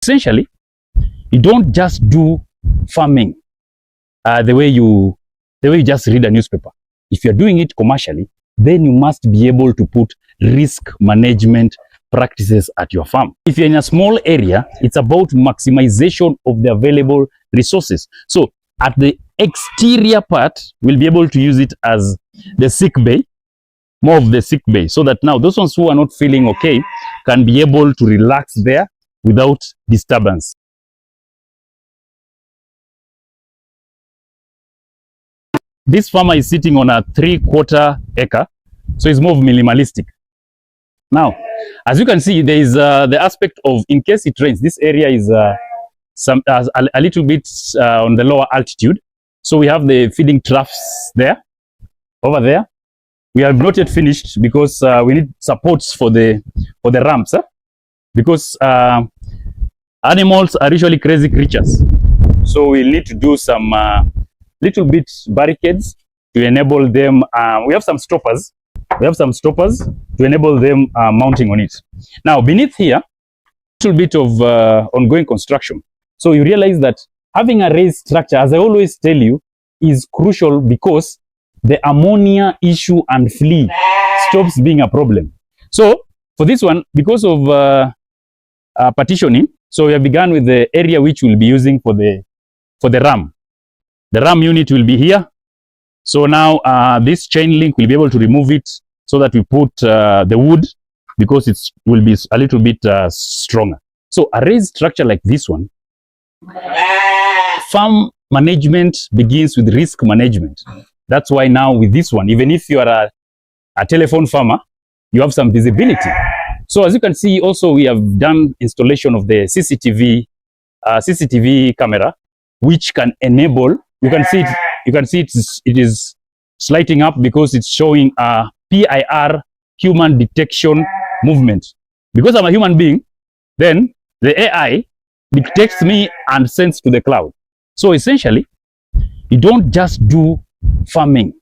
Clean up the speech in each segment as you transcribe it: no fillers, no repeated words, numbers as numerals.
Essentially, you don't just do farming the way you just read a newspaper. If you're doing it commercially, then you must be able to put risk management practices at your farm. If you're in a small area, it's about maximization of the available resources. So at the exterior part, we'll be able to use it as the sick bay, more of the sick bay, so that now those ones who are not feeling okay can be able to relax there without disturbance. This farmer is sitting on a 3/4 acre, so it's more minimalistic. Now, as you can see, there is the aspect of, in case it rains, this area is a little bit on the lower altitude. So we have the feeding troughs there, over there. We have not yet finished because we need supports for the ramps, because animals are usually crazy creatures. So we'll need to do some little bit barricades to enable them. We have some stoppers. We have some stoppers to enable them mounting on it. Now, beneath here, a little bit of ongoing construction. So you realize that having a raised structure, as I always tell you, is crucial because the ammonia issue and flea stops being a problem. So for this one, because of partitioning, so we have begun with the area which we'll be using for the ram. The ram unit will be here. So now this chain link will be able to remove it so that we put the wood, because it will be a little bit stronger. So a raised structure like this one, farm management begins with risk management. That's why now with this one, even if you are a telephone farmer, you have some visibility. So as you can see, also we have done installation of the CCTV camera, which can enable, you can see it is sliding up because it's showing a PIR, human detection movement. Because I'm a human being, then the AI detects me and sends to the cloud. So essentially, you don't just do farming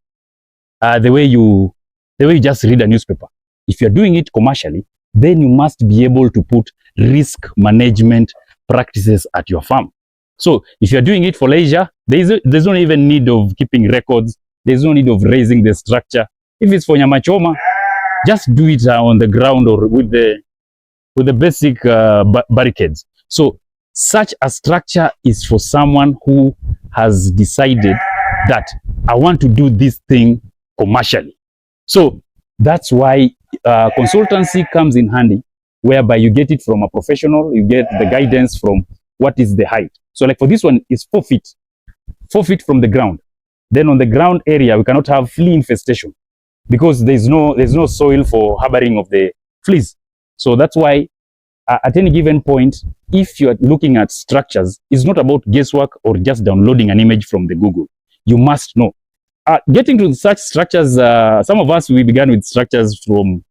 the way you just read a newspaper. If you're doing it commercially, then you must be able to put risk management practices at your farm. So if you're doing it for leisure, there's no even need of keeping records. There's no need of raising the structure. If it's for nyama choma, just do it on the ground or with the basic barricades. So such a structure is for someone who has decided that I want to do this thing commercially. So that's why consultancy comes in handy, whereby you get it from a professional, you get the guidance from what is the height. So like for this one, it's 4 feet, 4 feet from the ground. Then on the ground area, we cannot have flea infestation because there's no soil for harboring of the fleas. So that's why at any given point, if you are looking at structures, it's not about guesswork or just downloading an image from the Google. You must know. Getting to such structures, some of us, we began with structures from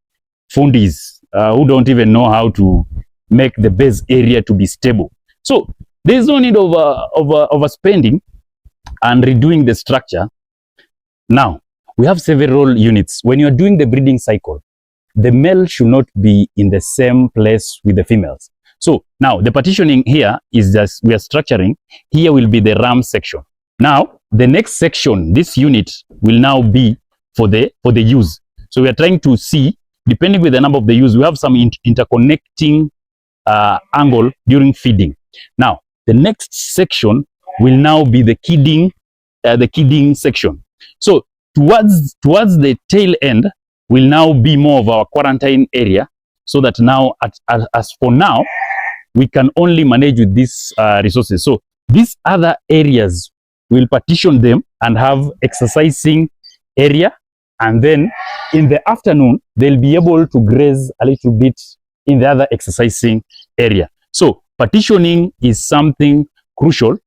fundis who don't even know how to make the base area to be stable. So there's no need of overspending and redoing the structure. Now, we have several units. When you're doing the breeding cycle, the male should not be in the same place with the females. So now the partitioning here is just, we are structuring. Here will be the ram section. Now, the next section, this unit will now be for the ewes. So we are trying to see, depending with the number of the ewes, we have some interconnecting angle during feeding. Now, the next section will now be the kidding section. So towards the tail end will now be more of our quarantine area, so that now, as for now, we can only manage with these resources. So these other areas, we'll partition them and have exercising area, and then in the afternoon, they'll be able to graze a little bit in the other exercising area. So partitioning is something crucial